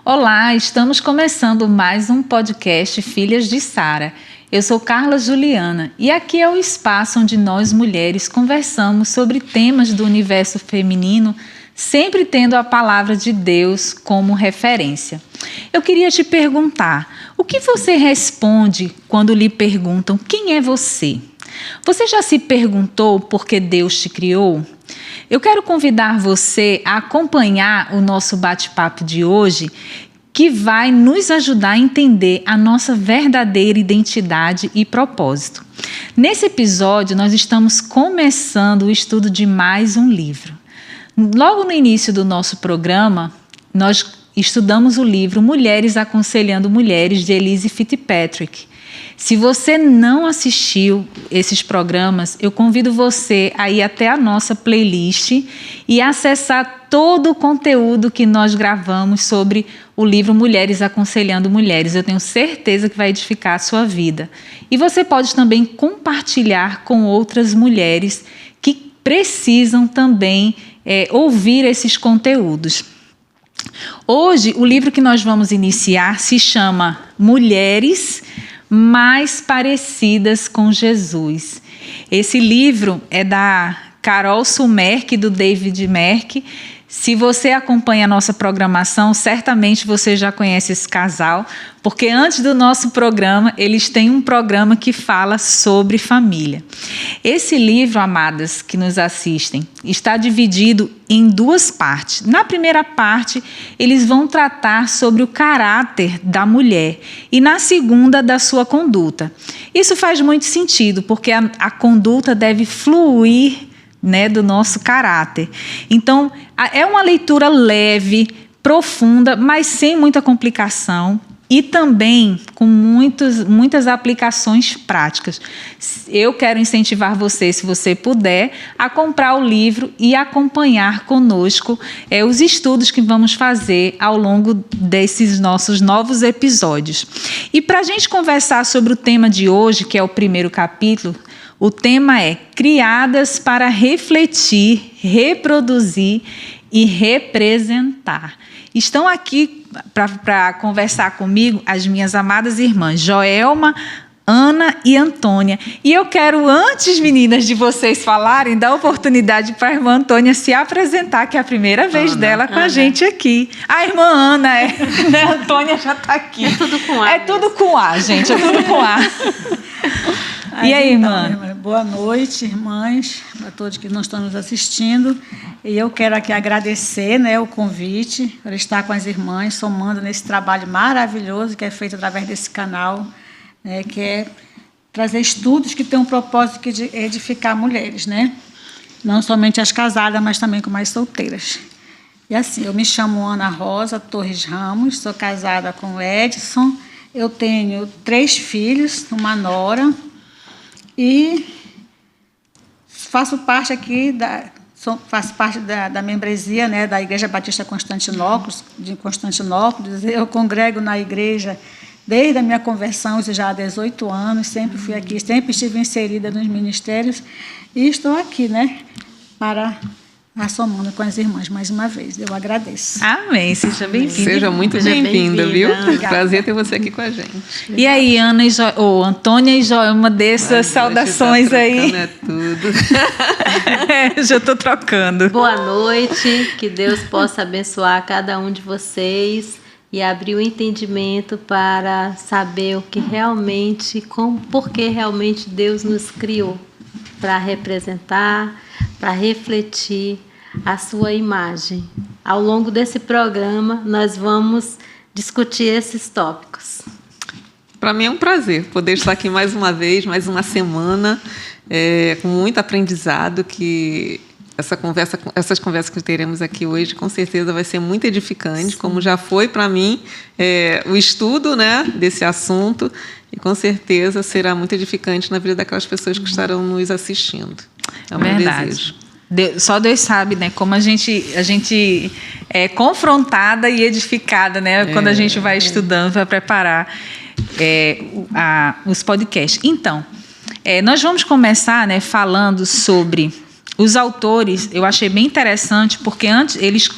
Olá, estamos começando mais um podcast Filhas de Sara. Eu sou Carla Juliana e aqui é o espaço onde nós mulheres conversamos sobre temas do universo feminino, sempre tendo a palavra de Deus como referência. Eu queria te perguntar, o que você responde quando lhe perguntam quem é você? Você já se perguntou por que Deus te criou? Eu quero convidar você a acompanhar o nosso bate-papo de hoje, que vai nos ajudar a entender a nossa verdadeira identidade e propósito. Nesse episódio, nós estamos começando o estudo de mais um livro. Logo no início do nosso programa, nós estudamos o livro Mulheres Aconselhando Mulheres, de Elyse Fitzpatrick. Se você não assistiu esses programas, eu convido você a ir até a nossa playlist e acessar todo o conteúdo que nós gravamos sobre o livro Mulheres Aconselhando Mulheres. Eu tenho certeza que vai edificar a sua vida. E você pode também compartilhar com outras mulheres que precisam também ouvir esses conteúdos. Hoje, o livro que nós vamos iniciar se chama Mulheres Mais Parecidas com Jesus. Esse livro é da Carol Sumerck e do David Merck. Se você acompanha a nossa programação, certamente você já conhece esse casal, porque antes do nosso programa, eles têm um programa que fala sobre família. Esse livro, amadas que nos assistem, está dividido em duas partes. Na primeira parte, eles vão tratar sobre o caráter da mulher e na segunda, da sua conduta. Isso faz muito sentido, porque a conduta deve fluir, do nosso caráter. Então, é uma leitura leve, profunda, mas sem muita complicação e também com muitas aplicações práticas. Eu quero incentivar você, se você puder, a comprar o livro e acompanhar conosco os estudos que vamos fazer ao longo desses nossos novos episódios. E para a gente conversar sobre o tema de hoje, que é o primeiro capítulo, o tema é Criadas para refletir, reproduzir e representar. Estão aqui para conversar comigo as minhas amadas irmãs Joelma, Ana e Antônia. E eu quero, antes, meninas, de vocês falarem, dar oportunidade para a irmã Antônia se apresentar, que é a primeira vez dela com a gente aqui. A irmã Ana, a Antônia já está aqui. É tudo com A. É tudo com A, gente, é tudo com A. E aí, irmã? Boa noite, irmãs, a todos que nos estão nos assistindo. E eu quero aqui agradecer o convite para estar com as irmãs, somando nesse trabalho maravilhoso que é feito através desse canal, que é trazer estudos que têm um propósito de edificar mulheres, não somente as casadas, mas também como as solteiras. E assim, eu me chamo Ana Rosa Torres Ramos, sou casada com o Edson, eu tenho 3 filhos, uma nora, e faço parte aqui da membresia da Igreja Batista de Constantinópolis. Eu congrego na igreja desde a minha conversão, isso já há 18 anos, sempre fui aqui, sempre estive inserida nos ministérios e estou aqui, para somando com as irmãs mais uma vez. Eu agradeço. Amém. Seja bem-vinda. Seja muito bem-vinda, viu? Obrigada. Prazer ter você aqui com a gente. E aí, Ana Antônia e Joelma, dessas saudações aí. É tudo. Já estou trocando. Boa noite, que Deus possa abençoar cada um de vocês e abrir o entendimento para saber o que realmente, por que realmente Deus nos criou, para representar, para refletir a sua imagem. Ao longo desse programa, nós vamos discutir esses tópicos. Para mim é um prazer poder estar aqui mais uma vez, mais uma semana, com muito aprendizado, que essas conversas que teremos aqui hoje, com certeza vai ser muito edificante, como já foi para mim o estudo desse assunto, e com certeza será muito edificante na vida daquelas pessoas que estarão nos assistindo. É o meu desejo. Só Deus sabe, como a gente é confrontada e edificada, quando a gente vai estudando, vai preparar os podcasts. Então, nós vamos começar falando sobre os autores. Eu achei bem interessante, porque antes eles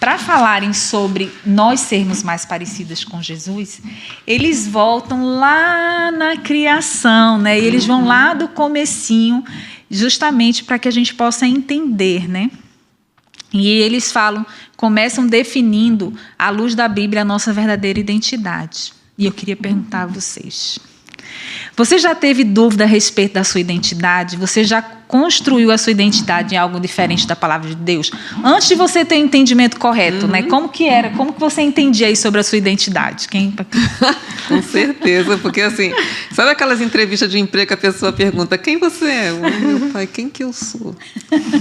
para falarem sobre nós sermos mais parecidas com Jesus, eles voltam lá na criação, né? E eles vão lá do comecinho, justamente para que a gente possa entender, né? E eles começam definindo, à luz da Bíblia, a nossa verdadeira identidade. E eu queria perguntar a vocês: você já teve dúvida a respeito da sua identidade? Você já construiu a sua identidade em algo diferente da palavra de Deus? Antes de você ter o entendimento correto, né? Como que era? Como que você entendia aí sobre a sua identidade? Com certeza, porque assim, sabe aquelas entrevistas de emprego que a pessoa pergunta: quem você é? Meu pai, quem que eu sou?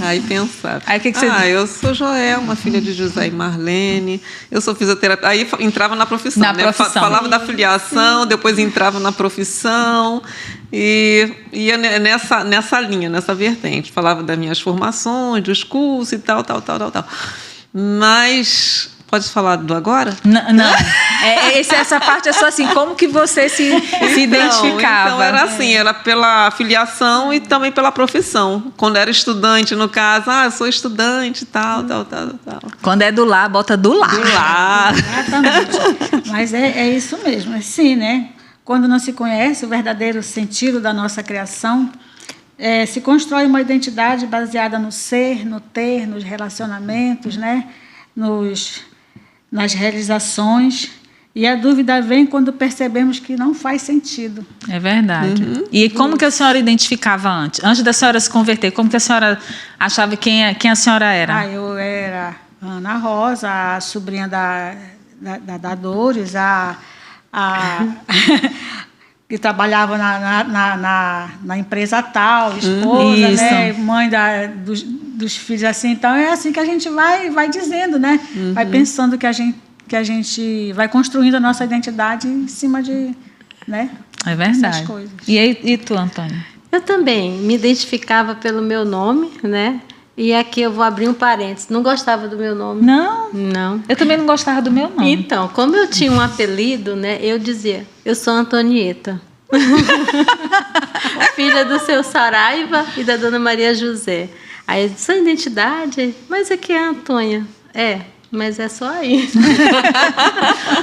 Aí pensava. Aí, que você diz? Eu sou Joelma, filha de José e Marlene, eu sou fisioterapeuta. Aí entrava na profissão, né? Profissão. Falava da filiação, depois entrava na profissão e ia nessa linha, nessa vertente. Falava das minhas formações, dos cursos e tal. Mas pode falar do agora? Não. Essa parte é só assim, como que você se identificava? Então era assim, era pela filiação e também pela profissão. Quando era estudante, no caso, eu sou estudante, tal. Quando é do lar, bota do lar. Do lar. Exatamente. Mas é isso mesmo, assim, né? Quando não se conhece o verdadeiro sentido da nossa criação, se constrói uma identidade baseada no ser, no ter, nos relacionamentos, né? Nas realizações. E a dúvida vem quando percebemos que não faz sentido. É verdade. E como que a senhora identificava antes? Antes da senhora se converter, como que a senhora achava quem a senhora era? Eu era Ana Rosa, a sobrinha da Dores, que trabalhava na empresa tal, esposa, né, mãe dos filhos, assim. Então é assim que a gente vai dizendo, né? Vai pensando que a gente vai construindo a nossa identidade em cima de, né? É verdade. Essas coisas. E tu, Antônia? Eu também me identificava pelo meu nome, né? E aqui eu vou abrir um parênteses. Não gostava do meu nome. Não? Não. Eu também não gostava do meu nome. Então, como eu tinha um apelido, né? Eu dizia, eu sou Antonieta. Filha do seu Saraiva e da dona Maria José. Aí, sua identidade? Mas aqui é a Antônia. Mas é só aí.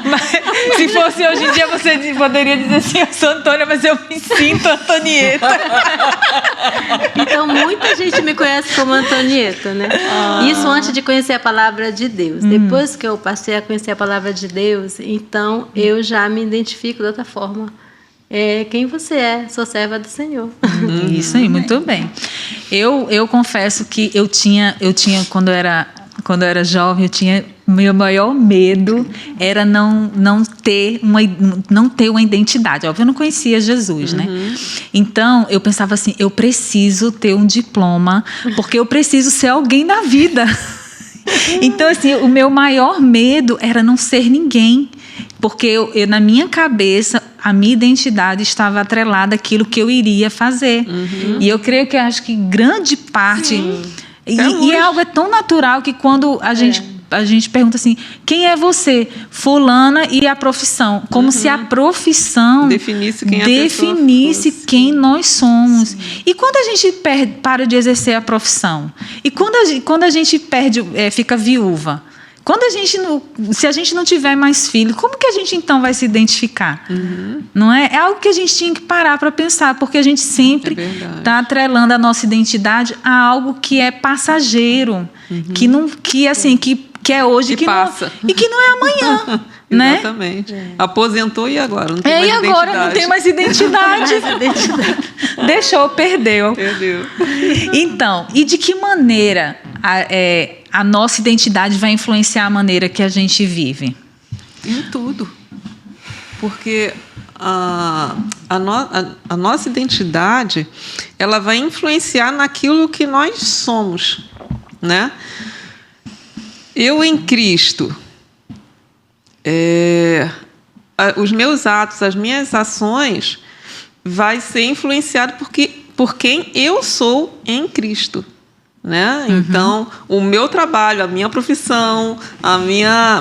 Mas, se fosse hoje em dia, você poderia dizer assim: eu sou Antônia, mas eu me sinto Antonieta. Então, muita gente me conhece como Antonieta, né? Isso antes de conhecer a palavra de Deus. Depois que eu passei a conhecer a palavra de Deus, então eu já me identifico de outra forma. Quem você é? Sou serva do Senhor. Isso aí, muito bem. Eu confesso que eu tinha quando eu era jovem, meu maior medo era não ter uma identidade. Óbvio, eu não conhecia Jesus, né? Então, eu pensava assim, eu preciso ter um diploma, porque eu preciso ser alguém na vida. Então, assim, o meu maior medo era não ser ninguém, porque eu na minha cabeça, a minha identidade estava atrelada àquilo que eu iria fazer. E eu creio que acho que grande parte... E é algo tão natural que quando a gente pergunta assim, quem é você? Fulana, e a profissão. Como se a profissão definisse quem nós somos. E quando a gente para de exercer a profissão? E quando a gente fica viúva? Se a gente não tiver mais filho, como que a gente então vai se identificar? Não é? É algo que a gente tinha que parar para pensar, porque a gente sempre está atrelando a nossa identidade a algo que é passageiro, que é hoje, que passa. E que não é amanhã. Né? Exatamente. Aposentou e agora? Não tem mais e agora identidade. Não tem mais identidade. Deixou, perdeu. Então, e de que maneira a nossa identidade vai influenciar a maneira que a gente vive? Em tudo. Porque a nossa identidade, ela vai influenciar naquilo que nós somos, né? Eu em Cristo, os meus atos, as minhas ações vai ser influenciado por quem eu sou em Cristo, né? Então, o meu trabalho, a minha profissão,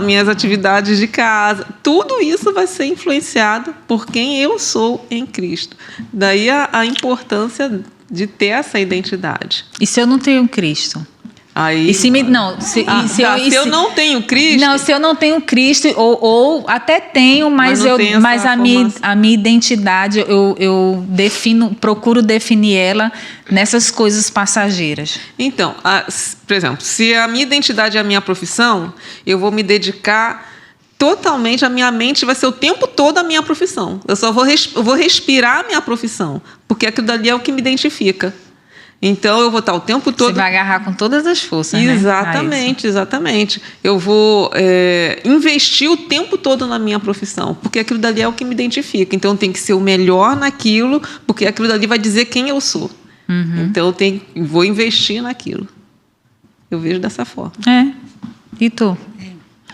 minhas atividades de casa, tudo isso vai ser influenciado por quem eu sou em Cristo. Daí a importância de ter essa identidade. E se eu não tenho Cristo? Aí, E se me, não, se, e se, eu, e se eu não tenho Cristo... Não, se eu não tenho Cristo, ou até tenho, mas a minha identidade, eu procuro definir ela nessas coisas passageiras. Então, por exemplo, se a minha identidade é a minha profissão, eu vou me dedicar totalmente, a minha mente vai ser o tempo todo a minha profissão. Eu só vou respirar a minha profissão, porque aquilo dali é o que me identifica. Então, eu vou estar o tempo todo... Você vai agarrar com todas as forças, exatamente, né? Exatamente. Eu vou investir o tempo todo na minha profissão, porque aquilo dali é o que me identifica. Então, eu tenho que ser o melhor naquilo, porque aquilo dali vai dizer quem eu sou. Então, vou investir naquilo. Eu vejo dessa forma. E tu?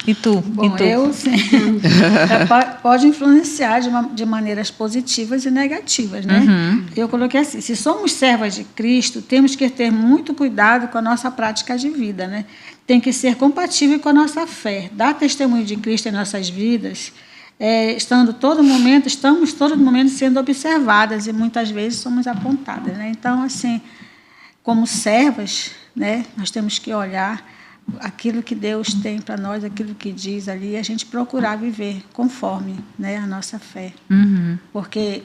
E tu? Bom, e tu? eu sim. Pode influenciar de maneiras positivas e negativas, né? Eu coloquei assim: se somos servas de Cristo, temos que ter muito cuidado com a nossa prática de vida, né? Tem que ser compatível com a nossa fé. Dar testemunho de Cristo em nossas vidas, estamos todo momento sendo observadas e muitas vezes somos apontadas, né? Então, assim, como servas, né, nós temos que olhar aquilo que Deus tem para nós, aquilo que diz ali, a gente procurar viver conforme, né, a nossa fé. Porque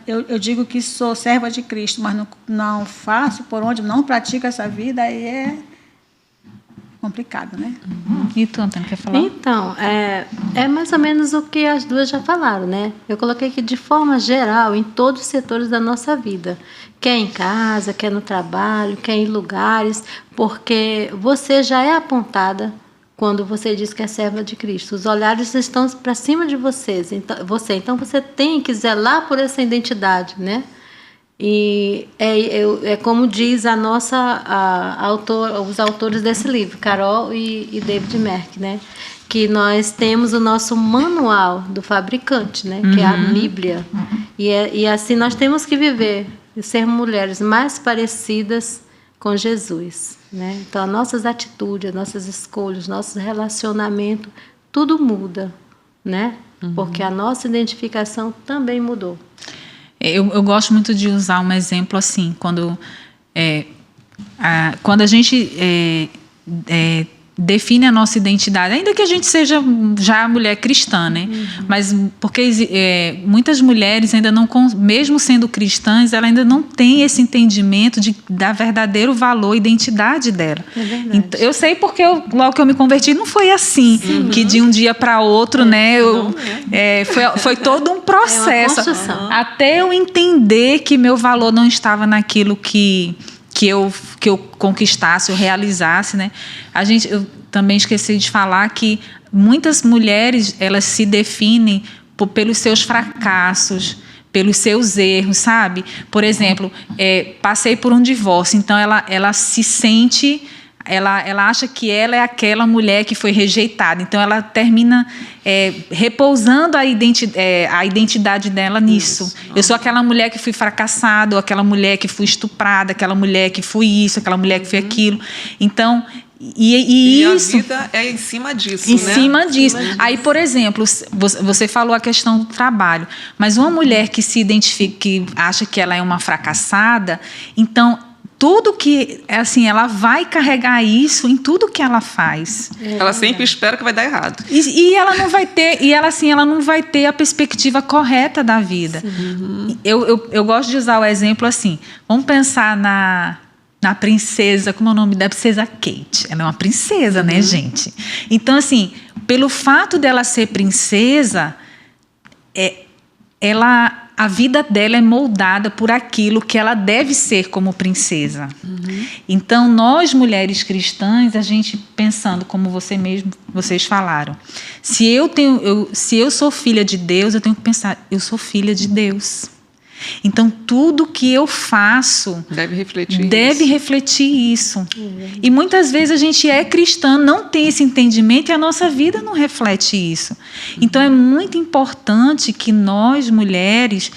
eu digo que sou serva de Cristo, mas não faço por onde, não pratico essa vida, aí é complicado, né? E tu, Antônio, quer falar? Então, é mais ou menos o que as duas já falaram, né? Eu coloquei que, de forma geral, em todos os setores da nossa vida, quer em casa, quer no trabalho, quer em lugares, porque você já é apontada quando você diz que é serva de Cristo. Os olhares estão para cima de vocês, então você tem que zelar por essa identidade, né? E é como diz os autores desse livro, Carol e David Merck, né? Que nós temos o nosso manual do fabricante, né? Que é a Bíblia. E assim nós temos que viver e ser mulheres mais parecidas com Jesus, né? Então, as nossas atitudes, as nossas escolhas, nosso relacionamento, tudo muda, né? Porque a nossa identificação também mudou. Eu gosto muito de usar um exemplo assim, quando a gente define a nossa identidade, ainda que a gente seja já mulher cristã, né? Mas porque muitas mulheres ainda não, mesmo sendo cristãs, ela ainda não tem esse entendimento da verdadeiro valor e identidade dela. Então, eu sei porque logo que eu me converti não foi assim, que de um dia para outro, né? Foi todo um processo até eu entender que meu valor não estava naquilo que eu conquistasse, eu realizasse, né? Eu também esqueci de falar que muitas mulheres, elas se definem pelos seus fracassos, pelos seus erros, sabe? Por exemplo, passei por um divórcio, então ela se sente... Ela acha que ela é aquela mulher que foi rejeitada. Então, ela termina repousando a identidade dela nisso. Eu sou aquela mulher que fui fracassada, ou aquela mulher que fui estuprada, aquela mulher que fui isso, aquela mulher que fui aquilo. Então, e isso... a vida é em cima disso, em cima disso. Aí, por exemplo, você falou a questão do trabalho. Mas uma mulher que se identifica, que acha que ela é uma fracassada, então... tudo que, assim, ela vai carregar isso em tudo que ela faz. Ela sempre espera que vai dar errado. E ela não vai ter, ela não vai ter a perspectiva correta da vida. Eu gosto de usar o exemplo assim. Vamos pensar na princesa, como é o nome da princesa Kate? Ela é uma princesa, né, gente? Então, assim, pelo fato dela ser princesa, a vida dela é moldada por aquilo que ela deve ser como princesa. Então, nós, mulheres cristãs, a gente pensando, como vocês falaram, se eu sou filha de Deus, eu tenho que pensar, eu sou filha de Deus. Então, tudo que eu faço deve refletir isso. E muitas vezes a gente é cristã, não tem esse entendimento e a nossa vida não reflete isso. Então, é muito importante que nós, mulheres,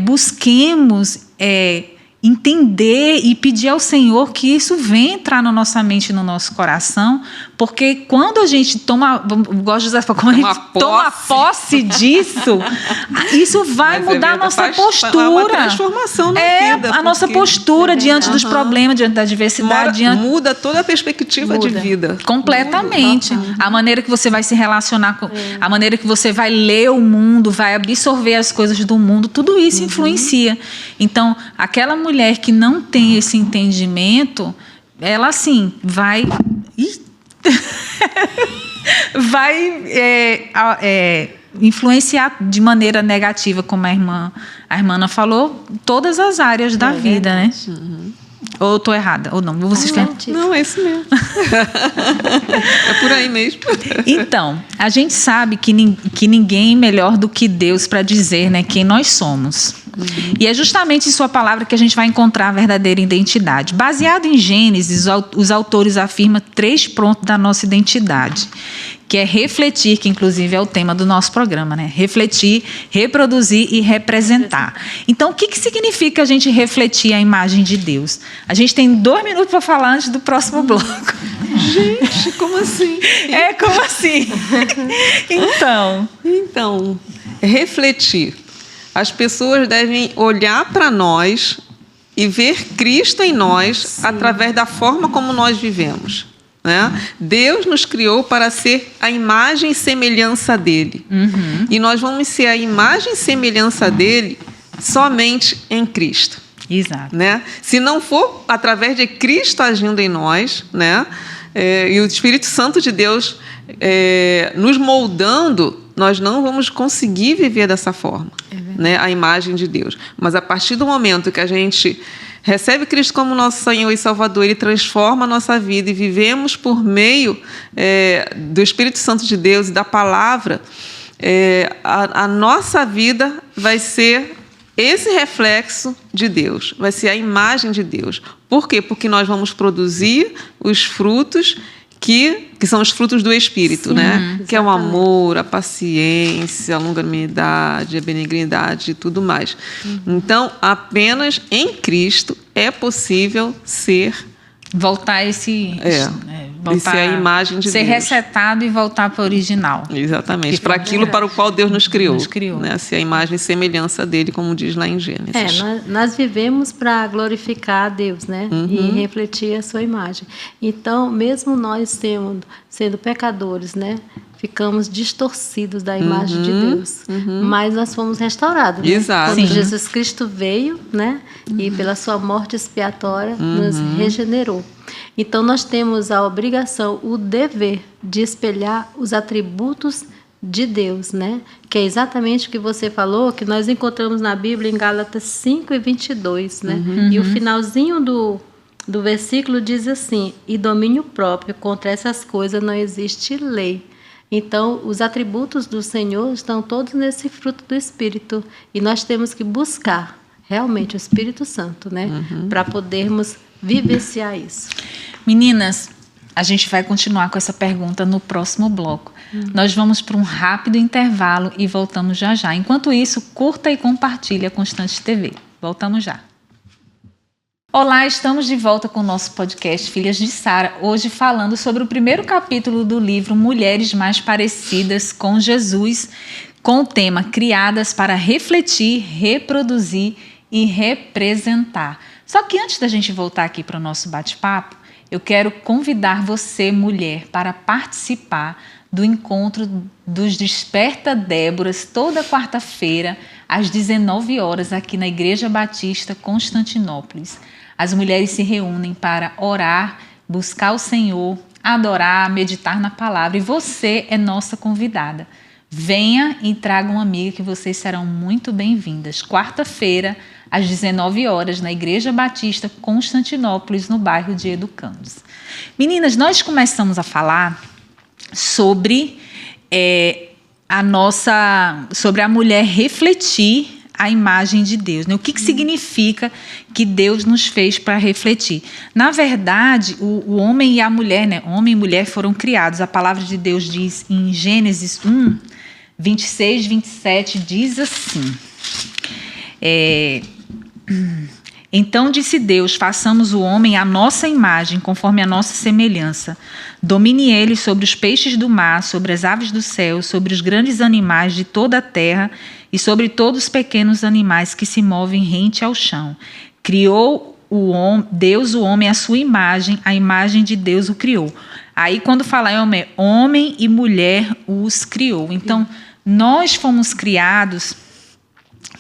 busquemos entender e pedir ao Senhor que isso venha entrar na nossa mente e no nosso coração, Porque quando a gente gosto de usar, quando a gente toma posse disso, isso vai mudar a nossa postura. É uma transformação na vida. A nossa postura diante dos problemas, diante da adversidade. Muda toda a perspectiva de vida. Completamente. A maneira que você vai se relacionar com... A maneira que você vai ler o mundo, vai absorver as coisas do mundo, tudo isso influencia. Então, aquela mulher que não tem esse entendimento, ela, assim, vai influenciar de maneira negativa, como a irmã Ana falou, todas as áreas da vida, né? Ou eu estou errada, ou não? Vocês têm... Não, é isso mesmo. É por aí mesmo. Então, a gente sabe que ninguém é melhor do que Deus para dizer, né, quem nós somos. E é justamente em sua palavra que a gente vai encontrar a verdadeira identidade. Baseado em Gênesis, os autores afirmam 3 pontos da nossa identidade, que é refletir, que inclusive é o tema do nosso programa, né? Refletir, reproduzir e representar. Então, o que significa a gente refletir a imagem de Deus? A gente tem 2 minutos para falar antes do próximo bloco. Gente, como assim? Como assim? Então, refletir. As pessoas devem olhar para nós e ver Cristo em nós através da forma como nós vivemos. Né? Deus nos criou para ser a imagem e semelhança dele. E nós vamos ser a imagem e semelhança dele somente em Cristo. Exato. Né? Se não for através de Cristo agindo em nós, né? E o Espírito Santo de Deus nos moldando, nós não vamos conseguir viver dessa forma, né? A imagem de Deus. Mas a partir do momento que a gente recebe Cristo como nosso Senhor e Salvador, Ele transforma a nossa vida e vivemos por meio do Espírito Santo de Deus e da palavra, a nossa vida vai ser esse reflexo de Deus, vai ser a imagem de Deus. Por quê? Porque nós vamos produzir os frutos que são os frutos do Espírito, né? Que é o amor, a paciência, a longanimidade, a benignidade e tudo mais. Então, apenas em Cristo é possível voltar voltar a imagem de ser Deus. Resetado e voltar para o original. Exatamente, para aquilo para o qual Deus nos criou. Né? Ser a imagem e semelhança dele, como diz lá em Gênesis. Nós vivemos para glorificar a Deus, né? E refletir a sua imagem. Então, mesmo nós sendo pecadores, né? Ficamos distorcidos da imagem de Deus. Mas nós fomos restaurados. Né? Exato. Quando Jesus Cristo veio, né? E pela sua morte expiatória, nos regenerou. Então, nós temos a obrigação, o dever de espelhar os atributos de Deus, né? Que é exatamente o que você falou, que nós encontramos na Bíblia em Gálatas 5:22, né? E o finalzinho do versículo diz assim: e domínio próprio, contra essas coisas não existe lei. Então, os atributos do Senhor estão todos nesse fruto do Espírito. E nós temos que buscar realmente o Espírito Santo, né? Para podermos vivenciar isso. Meninas, a gente vai continuar com essa pergunta no próximo bloco. Nós vamos para um rápido intervalo e voltamos já já. Enquanto isso, curta e compartilhe a Constante TV. Voltamos já. Olá, estamos de volta com o nosso podcast Filhas de Sara, hoje falando sobre o primeiro capítulo do livro Mulheres Mais Parecidas com Jesus, com o tema Criadas para Refletir, Reproduzir e Representar. Só que antes da gente voltar aqui para o nosso bate-papo, eu quero convidar você, mulher, para participar do encontro dos Desperta Déboras, toda quarta-feira, às 19 horas, aqui na Igreja Batista Constantinópolis. As mulheres se reúnem para orar, buscar o Senhor, adorar, meditar na palavra. E você é nossa convidada. Venha e traga uma amiga que vocês serão muito bem-vindas. Quarta-feira, às 19 horas, na Igreja Batista Constantinópolis, no bairro de Educandos. Meninas, nós começamos a falar sobre sobre a mulher refletir a imagem de Deus, né? O que significa que Deus nos fez para refletir? Na verdade, o homem e a mulher, né? Homem e mulher foram criados. A palavra de Deus diz em Gênesis 1, 26, 27, diz assim: então disse Deus, façamos o homem à nossa imagem, conforme a nossa semelhança. Domine ele sobre os peixes do mar, sobre as aves do céu, sobre os grandes animais de toda a terra e sobre todos os pequenos animais que se movem rente ao chão. Criou Deus o homem à sua imagem, a imagem de Deus o criou. Aí, quando fala homem e mulher os criou. Então, nós fomos criados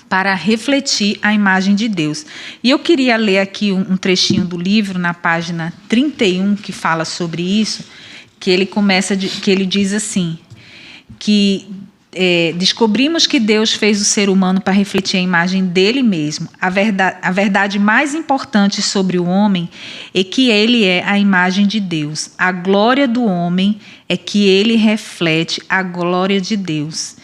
para refletir a imagem de Deus. E eu queria ler aqui um trechinho do livro, na página 31, que fala sobre isso, que ele diz assim, que descobrimos que Deus fez o ser humano para refletir a imagem dele mesmo. A verdade mais importante sobre o homem é que ele é a imagem de Deus. A glória do homem é que ele reflete a glória de Deus.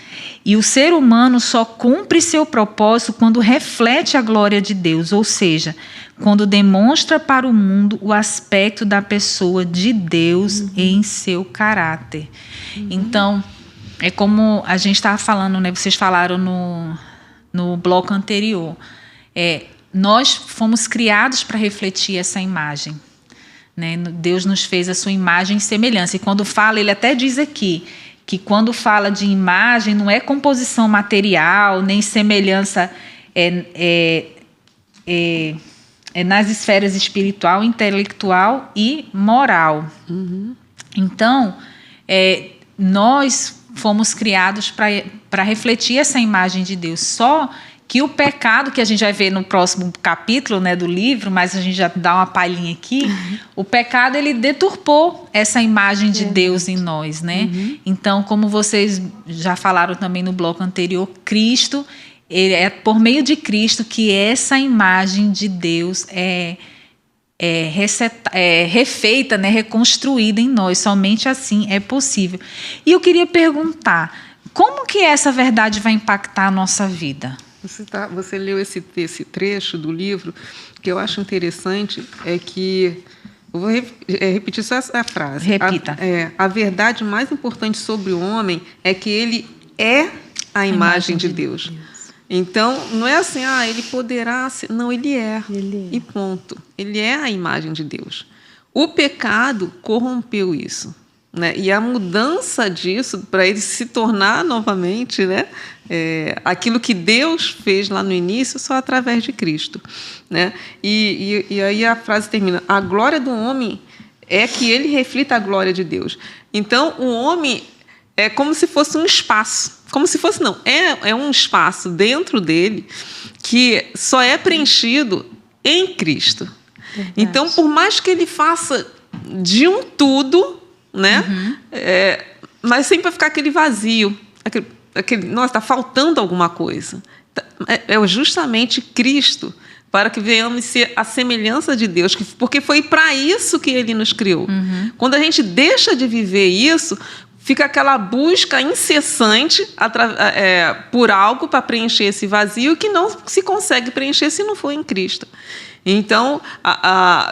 E o ser humano só cumpre seu propósito quando reflete a glória de Deus, ou seja, quando demonstra para o mundo o aspecto da pessoa de Deus em seu caráter. Então, é como a gente estava falando, né? Vocês falaram no bloco anterior. Nós fomos criados para refletir essa imagem, né? Deus nos fez a sua imagem e semelhança. E quando fala, ele até diz aqui que quando fala de imagem, não é composição material, nem semelhança nas esferas espiritual, intelectual e moral. Então, nós fomos criados para refletir essa imagem de Deus. Só que o pecado, que a gente vai ver no próximo capítulo, né, do livro, mas a gente já dá uma palhinha aqui, o pecado, ele deturpou essa imagem de Deus em nós, né? Então, como vocês já falaram também no bloco anterior, Cristo, é por meio de Cristo que essa imagem de Deus é refeita, né, reconstruída em nós. Somente assim é possível. E eu queria perguntar, como que essa verdade vai impactar a nossa vida? Você leu esse trecho do livro, que eu acho interessante, é que... Eu vou repetir só essa frase. Repita. A verdade mais importante sobre o homem é que ele é a imagem de Deus. Então, não é assim, ele poderá ser... Não, ele é. E ponto. Ele é a imagem de Deus. O pecado corrompeu isso, né? E a mudança disso, para ele se tornar novamente, né, aquilo que Deus fez lá no início, só através de Cristo, né? E aí a frase termina: a glória do homem é que ele reflita a glória de Deus. Então, o homem é como se fosse um espaço. Como se fosse, não. É um espaço dentro dele que só é preenchido em Cristo. Verdade. Então, por mais que ele faça de um tudo, né? Mas sempre vai ficar aquele vazio. Nossa, está faltando alguma coisa. É justamente Cristo, para que venhamos ser a semelhança de Deus, porque foi para isso que Ele nos criou. Quando a gente deixa de viver isso, fica aquela busca incessante por algo para preencher esse vazio que não se consegue preencher se não for em Cristo. Então,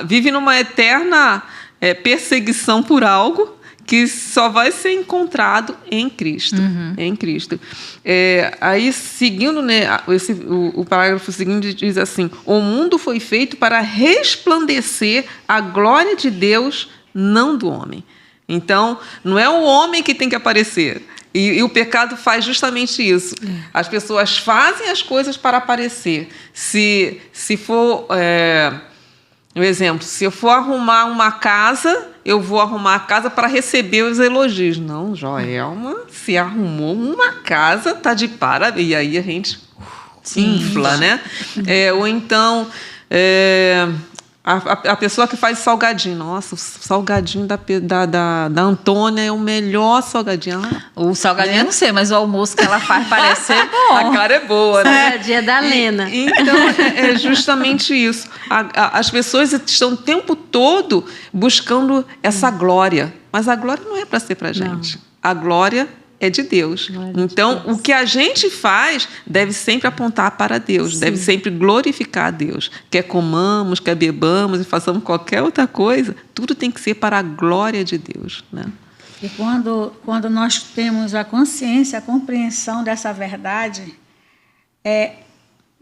vive numa eterna perseguição por algo que só vai ser encontrado em Cristo. Em Cristo. Aí, seguindo, né, o parágrafo seguinte diz assim: o mundo foi feito para resplandecer a glória de Deus, não do homem. Então, não é o homem que tem que aparecer. E o pecado faz justamente isso. As pessoas fazem as coisas para aparecer. Se for... um exemplo, se eu for arrumar uma casa, eu vou arrumar a casa para receber os elogios. Não, Joelma, se arrumou uma casa, está de parabéns. E aí a gente infla, né? Ou então... A pessoa que faz salgadinho, nossa, o salgadinho da Antônia é o melhor salgadinho. O salgadinho eu não sei, mas o almoço que ela faz parece ser bom. A cara é boa, né? Salgadinho é da Lena. Então, é justamente isso. As pessoas estão o tempo todo buscando essa glória, mas a glória não é para ser para a gente. A glória é de Deus. Então, o que a gente faz deve sempre apontar para Deus, deve sempre glorificar a Deus. Quer comamos, quer bebamos e façamos qualquer outra coisa, tudo tem que ser para a glória de Deus, né? E quando nós temos a consciência, a compreensão dessa verdade,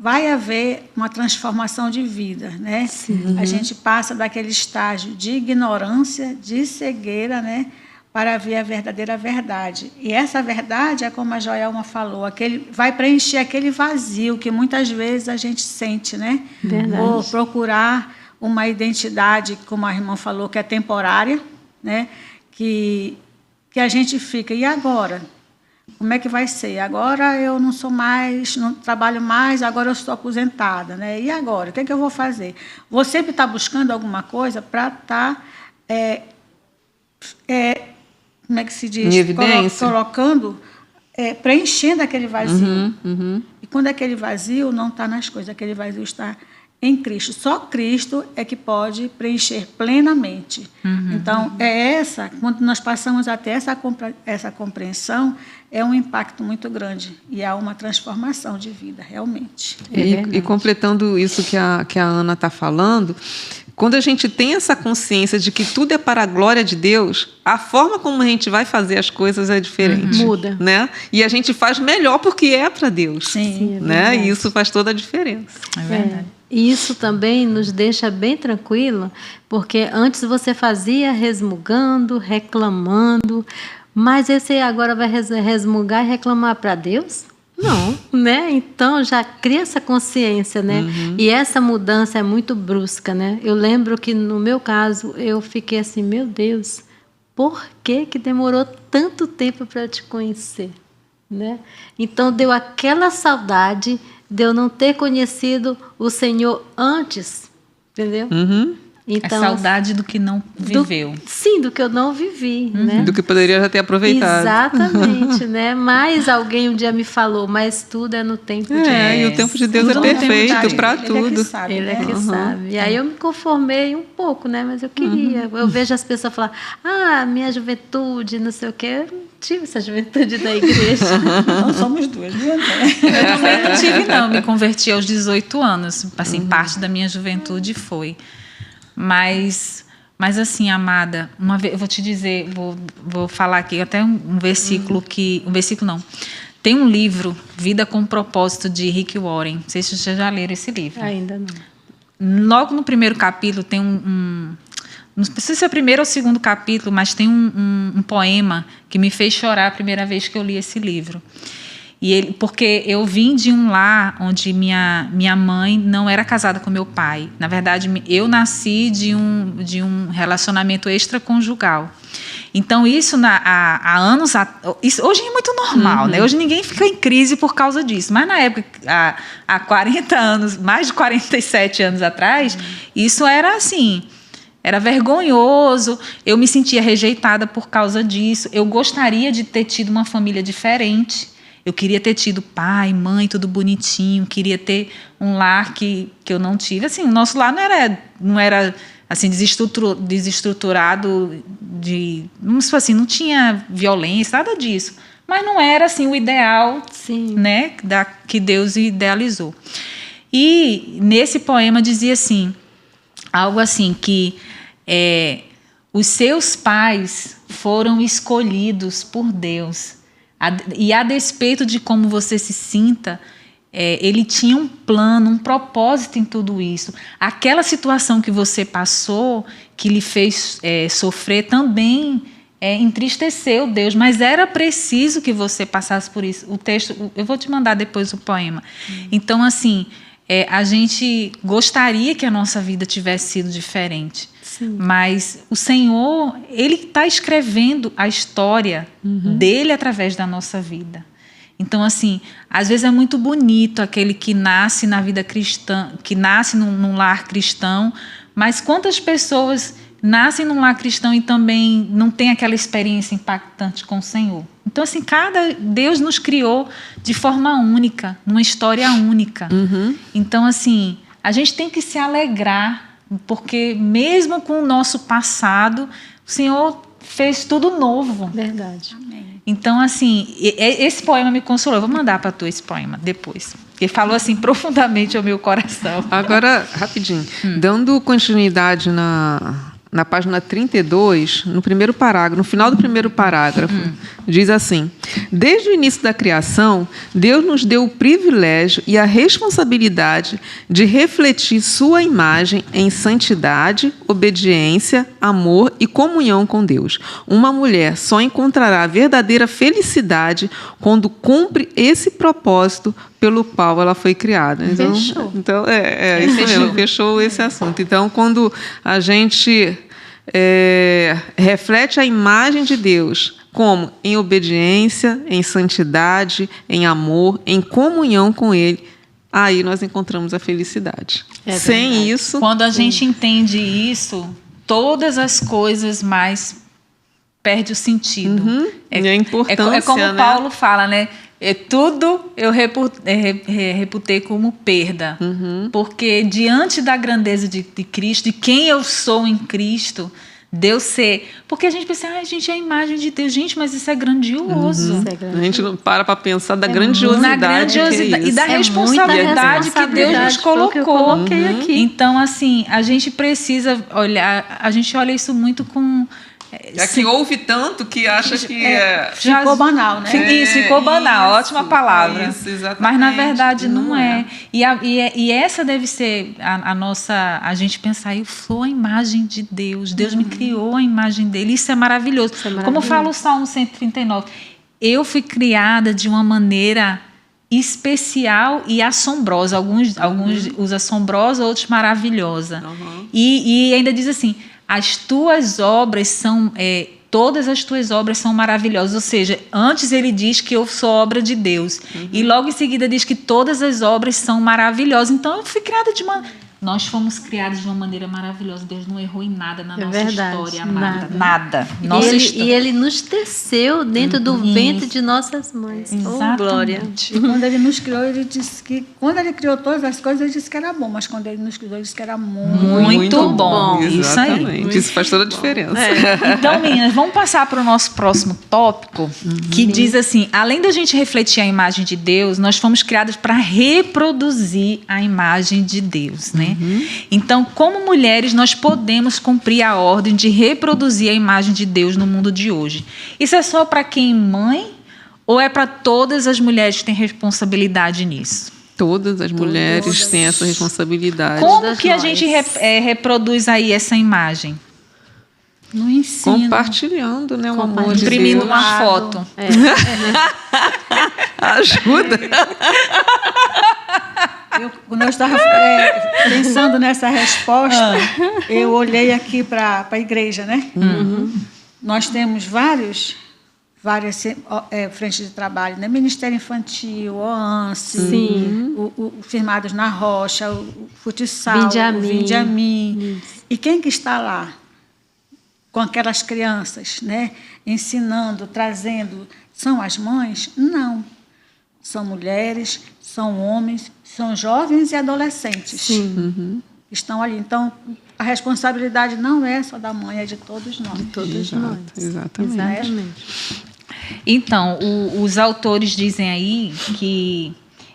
vai haver uma transformação de vida, né? Sim. A gente passa daquele estágio de ignorância, de cegueira, né, para ver a verdadeira verdade. E essa verdade é como a Joelma falou, vai preencher aquele vazio que muitas vezes a gente sente, né? Verdade. Por procurar uma identidade, como a irmã falou, que é temporária, né? Que a gente fica, e agora? Como é que vai ser? Agora eu não sou mais, não trabalho mais, agora eu estou aposentada, né? E agora? O que é que eu vou fazer? Vou sempre estar buscando alguma coisa para estar, como é que se diz? Em evidência. Colocando, preenchendo aquele vazio. Uhum. E quando aquele vazio não está nas coisas, aquele vazio está em Cristo. Só Cristo é que pode preencher plenamente. Então, quando nós passamos até essa compreensão, é um impacto muito grande e há uma transformação de vida, realmente. E completando isso que a Ana está falando, quando a gente tem essa consciência de que tudo é para a glória de Deus, a forma como a gente vai fazer as coisas é diferente. Muda. Né? E a gente faz melhor porque é para Deus. Sim, né? E isso faz toda a diferença. É verdade. E isso também nos deixa bem tranquilo, porque antes você fazia resmungando, reclamando, mas você agora vai resmungar e reclamar para Deus? Não, né? Então já cria essa consciência, né? E essa mudança é muito brusca, né? Eu lembro que no meu caso eu fiquei assim, meu Deus, por que demorou tanto tempo para eu te conhecer, né? Então deu aquela saudade de eu não ter conhecido o Senhor antes, entendeu? Então, é saudade do que não viveu. Do que eu não vivi, né? Do que poderia já ter aproveitado. Exatamente, né? Mas alguém um dia me falou, mas tudo é no tempo de Deus. E o tempo de Deus Tudo é no tempo perfeito de para Ele tudo. é que sabe, Ele é né? que sabe. E aí eu me conformei um pouco, né? Mas eu queria. Eu vejo as pessoas falar, minha juventude, não sei o quê. Eu não tive essa juventude da igreja. Então somos duas, viu, André? Eu também não tive, não. Me converti aos 18 anos. Assim, parte da minha juventude foi. Mas assim, amada, uma vez eu vou te dizer, vou falar aqui até um versículo não. Tem um livro, Vida com Propósito, de Rick Warren. Não sei se vocês já leram esse livro. Ainda não. Logo no primeiro capítulo tem não sei se é o primeiro ou o segundo capítulo, mas tem um poema que me fez chorar a primeira vez que eu li esse livro. Porque eu vim de um lar onde minha mãe não era casada com meu pai. Na verdade, eu nasci de um relacionamento extraconjugal. Então, isso há anos... Isso, hoje é muito normal, né? Hoje ninguém fica em crise por causa disso. Mas, na época, há 40 anos, mais de 47 anos atrás, isso era assim... Era vergonhoso, eu me sentia rejeitada por causa disso. Eu gostaria de ter tido uma família diferente. Eu queria ter tido pai, mãe, tudo bonitinho. Queria ter um lar que eu não tive. Assim, o nosso lar não era assim, desestruturado, não tinha violência, nada disso. Mas não era assim, o ideal, né, que Deus idealizou. E nesse poema dizia assim, algo assim, que os seus pais foram escolhidos por Deus. E a despeito de como você se sinta, ele tinha um plano, um propósito em tudo isso. Aquela situação que você passou, que lhe fez sofrer, também entristeceu Deus, mas era preciso que você passasse por isso. O texto, eu vou te mandar depois o poema. Então, assim, a gente gostaria que a nossa vida tivesse sido diferente. Sim. Mas o Senhor, Ele está escrevendo a história dele através da nossa vida. Então, assim, às vezes é muito bonito aquele que nasce na vida cristã, que nasce num lar cristão, mas quantas pessoas nascem num lar cristão e também não têm aquela experiência impactante com o Senhor? Então, assim, Deus nos criou de forma única, numa história única. Então, assim, a gente tem que se alegrar, porque mesmo com o nosso passado, o Senhor fez tudo novo. Verdade. Amém. Então, assim, esse poema me consolou. Eu vou mandar para tu esse poema depois. Porque falou assim profundamente ao meu coração. Agora, rapidinho, dando continuidade na página 32, no primeiro parágrafo, no final do primeiro parágrafo, diz assim: desde o início da criação, Deus nos deu o privilégio e a responsabilidade de refletir sua imagem em santidade, obediência, amor e comunhão com Deus. Uma mulher só encontrará a verdadeira felicidade quando cumpre esse propósito pelo qual ela foi criada. Então, isso mesmo, fechou esse assunto. Então, quando a gente reflete a imagem de Deus, como em obediência, em santidade, em amor, em comunhão com Ele, aí nós encontramos a felicidade. Sem isso... Quando a gente entende isso, todas as coisas mais perdem o sentido. E a importância, é como Paulo fala, né? Tudo eu reputei como perda. Porque diante da grandeza de Cristo, de quem eu sou em Cristo, Deus ser... Porque a gente pensa, gente, é a imagem de Deus. Gente, mas isso é grandioso. A gente não para pensar da grandiosidade. E da responsabilidade que Deus nos colocou. Que eu coloquei aqui. Então, assim, a gente precisa olhar... A gente olha isso muito com... que ouve tanto que acha que ficou banal, né? Isso, ficou banal, ótima palavra. Isso, exatamente. Mas, na verdade, não é. E essa deve ser a nossa... A gente pensar, eu sou a imagem de Deus. Deus me criou a imagem dele. Isso é maravilhoso. Como fala o Salmo 139, eu fui criada de uma maneira especial e assombrosa. Alguns usam assombrosa, outros maravilhosa. E ainda diz assim... As tuas obras são... todas as tuas obras são maravilhosas. Ou seja, antes ele diz que eu sou obra de Deus. E logo em seguida diz que todas as obras são maravilhosas. Então, eu fui criada de uma... Nós fomos criados de uma maneira maravilhosa. Deus não errou em nada na nossa história, amada. Nada. E ele nos teceu dentro do ventre de nossas mães. Exatamente. Oh, glória. E quando ele nos criou, ele disse que... Quando ele criou todas as coisas, ele disse que era bom. Mas quando ele nos criou, ele disse que era muito bom. Isso aí. Exatamente. Isso faz toda a diferença. Então, meninas, vamos passar para o nosso próximo tópico, que diz assim, além da gente refletir a imagem de Deus, nós fomos criadas para reproduzir a imagem de Deus, né? Então, como mulheres, nós podemos cumprir a ordem de reproduzir a imagem de Deus no mundo de hoje. Isso é só para quem é mãe ou é para todas as mulheres que têm responsabilidade nisso? Todas as mulheres têm essa responsabilidade. Como que a gente reproduz aí essa imagem? No ensino. Compartilhando, né? O amor de Imprimindo Deus. uma foto. Ajuda. Quando eu estava pensando nessa resposta, eu olhei aqui para a igreja, né? Nós temos várias frentes de trabalho, né? Ministério Infantil, OANSE, o Firmados na Rocha, o Futsal, o Vinde a Mim. E quem que está lá com aquelas crianças, né? Ensinando, trazendo? São as mães? Não. São mulheres, são homens, são jovens e adolescentes. Estão ali. Então, a responsabilidade não é só da mãe, é de todos nós. De todos nós. Exatamente. Então, os autores dizem aí que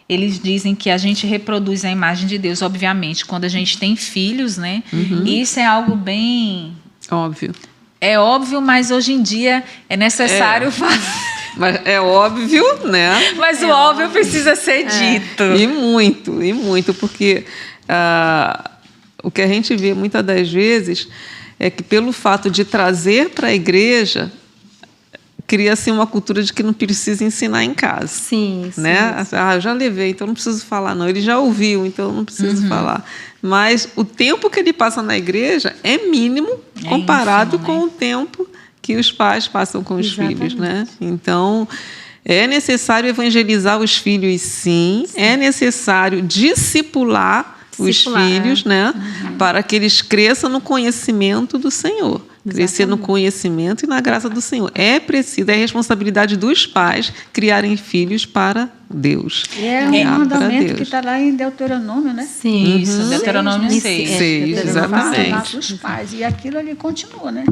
eles dizem que a gente reproduz a imagem de Deus, obviamente, quando a gente tem filhos, né? E isso é algo bem... Óbvio. É óbvio, mas hoje em dia é necessário fazer. Mas é óbvio, né? Mas o óbvio precisa ser dito. E muito, porque o que a gente vê muitas das vezes é que pelo fato de trazer para a igreja, cria-se uma cultura de que não precisa ensinar em casa. Sim. Né? Eu já levei, então não preciso falar, não. Ele já ouviu, então não preciso falar. Mas o tempo que ele passa na igreja é mínimo comparado com o tempo que os pais passam com os filhos, né? Então, é necessário evangelizar os filhos, sim. É necessário discipular os filhos, né? Para que eles cresçam no conhecimento do Senhor. Crescer no conhecimento e na graça do Senhor. É preciso, é responsabilidade dos pais criarem filhos para Deus. É um mandamento que está lá em Deuteronômio, né? Sim. Isso, Deuteronômio 6. 6, exatamente. Dos pais. E aquilo ali continua, né?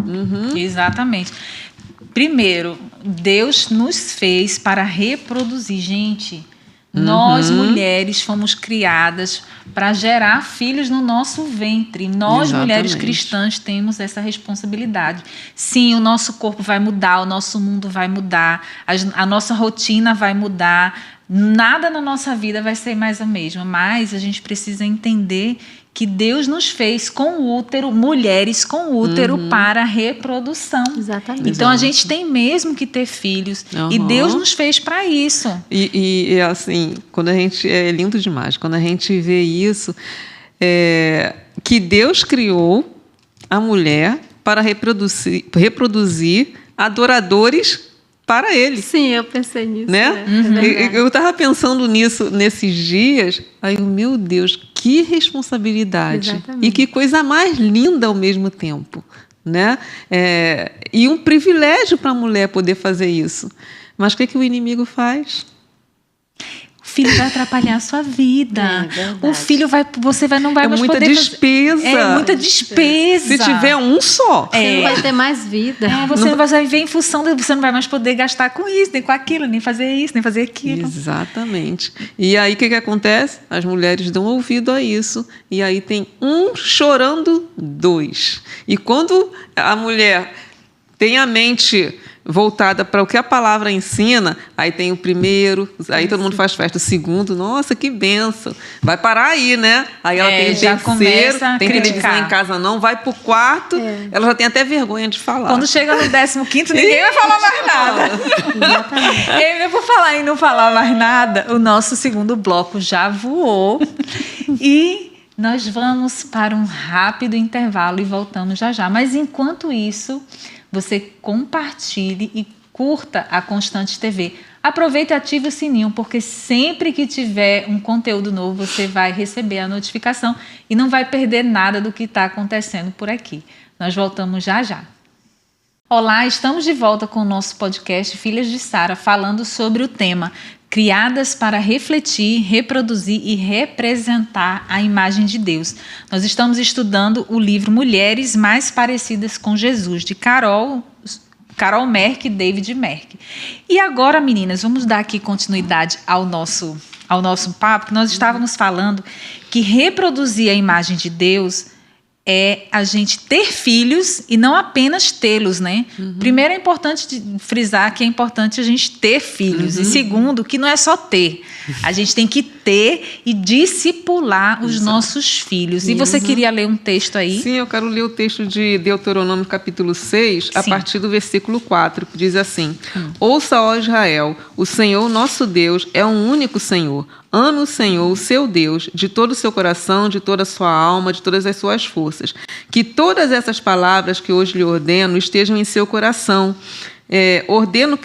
Exatamente. Primeiro, Deus nos fez para reproduzir. Gente, Nós, mulheres, fomos criadas para gerar filhos no nosso ventre. Nós, mulheres cristãs, temos essa responsabilidade. Sim, o nosso corpo vai mudar, o nosso mundo vai mudar, a nossa rotina vai mudar, nada na nossa vida vai ser mais a mesma, mas a gente precisa entender que Deus nos fez com útero, mulheres com útero para a reprodução. Exatamente. Então a gente tem mesmo que ter filhos e Deus nos fez para isso. E assim, quando a gente é lindo demais, quando a gente vê isso, que Deus criou a mulher para reproduzir adoradores para Ele. Sim, eu pensei nisso. Né? Eu estava pensando nisso nesses dias, aí, meu Deus, que responsabilidade. Exatamente. E que coisa mais linda ao mesmo tempo. Né? E um privilégio para a mulher poder fazer isso. Mas o que o inimigo faz? O filho vai atrapalhar a sua vida. O filho não vai mais muita poder despesa. É muita despesa. Se tiver um só. Você não vai ter mais vida. Você não vai viver em função de você não vai mais poder gastar com isso, nem com aquilo, nem fazer isso, nem fazer aquilo. Exatamente. E aí o que acontece? As mulheres dão ouvido a isso e aí tem um chorando dois. E quando a mulher tem a mente voltada para o que a palavra ensina, aí tem o primeiro, aí todo mundo faz festa, o segundo, nossa, que bênção. Vai parar aí, né? Aí ela tem o terceiro, tem televisão em casa não, vai pro quarto, ela já tem até vergonha de falar. Quando chega no 15º, ninguém vai falar mais nada. E por falar em não falar mais nada, o nosso segundo bloco já voou e nós vamos para um rápido intervalo e voltamos já já. Mas enquanto isso, você compartilhe e curta a Constante TV. Aproveite e ative o sininho, porque sempre que tiver um conteúdo novo, você vai receber a notificação e não vai perder nada do que está acontecendo por aqui. Nós voltamos já já. Olá, estamos de volta com o nosso podcast Filhas de Sara, falando sobre o tema Criadas para refletir, reproduzir e representar a imagem de Deus. Nós estamos estudando o livro Mulheres Mais Parecidas com Jesus, de Carol Merck e David Merck. E agora, meninas, vamos dar aqui continuidade ao nosso papo, que nós estávamos falando que reproduzir a imagem de Deus é a gente ter filhos e não apenas tê-los, né? Primeiro, é importante frisar que é importante a gente ter filhos. E segundo, que não é só ter. A gente tem que ter e discipular os nossos filhos. E você queria ler um texto aí? Sim, eu quero ler o texto de Deuteronômio capítulo 6, a partir do versículo 4, que diz assim: Ouça, ó Israel, o Senhor nosso Deus é um único Senhor. Ame o Senhor, o seu Deus, de todo o seu coração, de toda a sua alma, de todas as suas forças. Que todas essas palavras que hoje lhe ordeno estejam em seu coração. Ordeno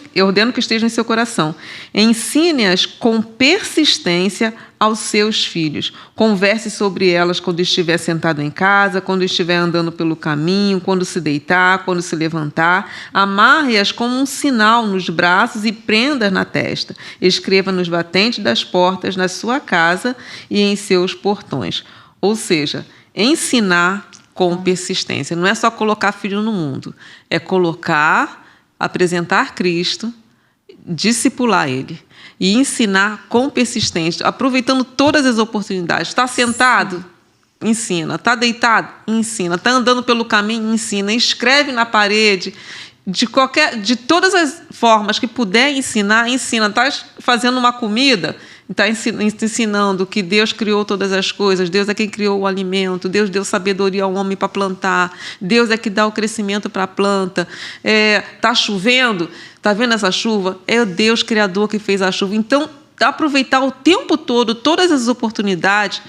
que estejam em seu coração. Ensine-as com persistência aos seus filhos. Converse sobre elas quando estiver sentado em casa, quando estiver andando pelo caminho, quando se deitar, quando se levantar. Amarre-as como um sinal nos braços e prenda-as na testa. Escreva nos batentes das portas na sua casa e em seus portões. Ou seja, ensinar com persistência. Não é só colocar filho no mundo, é apresentar Cristo, discipular Ele e ensinar com persistência, aproveitando todas as oportunidades. Está sentado? Ensina. Está deitado? Ensina. Está andando pelo caminho? Ensina. Escreve na parede. De todas as formas que puder ensinar, ensina. Está fazendo uma comida? Está ensinando que Deus criou todas as coisas, Deus é quem criou o alimento, Deus deu sabedoria ao homem para plantar, Deus é que dá o crescimento para a planta. Está chovendo, está vendo essa chuva? É o Deus Criador que fez a chuva. Então, aproveitar o tempo todo, todas as oportunidades,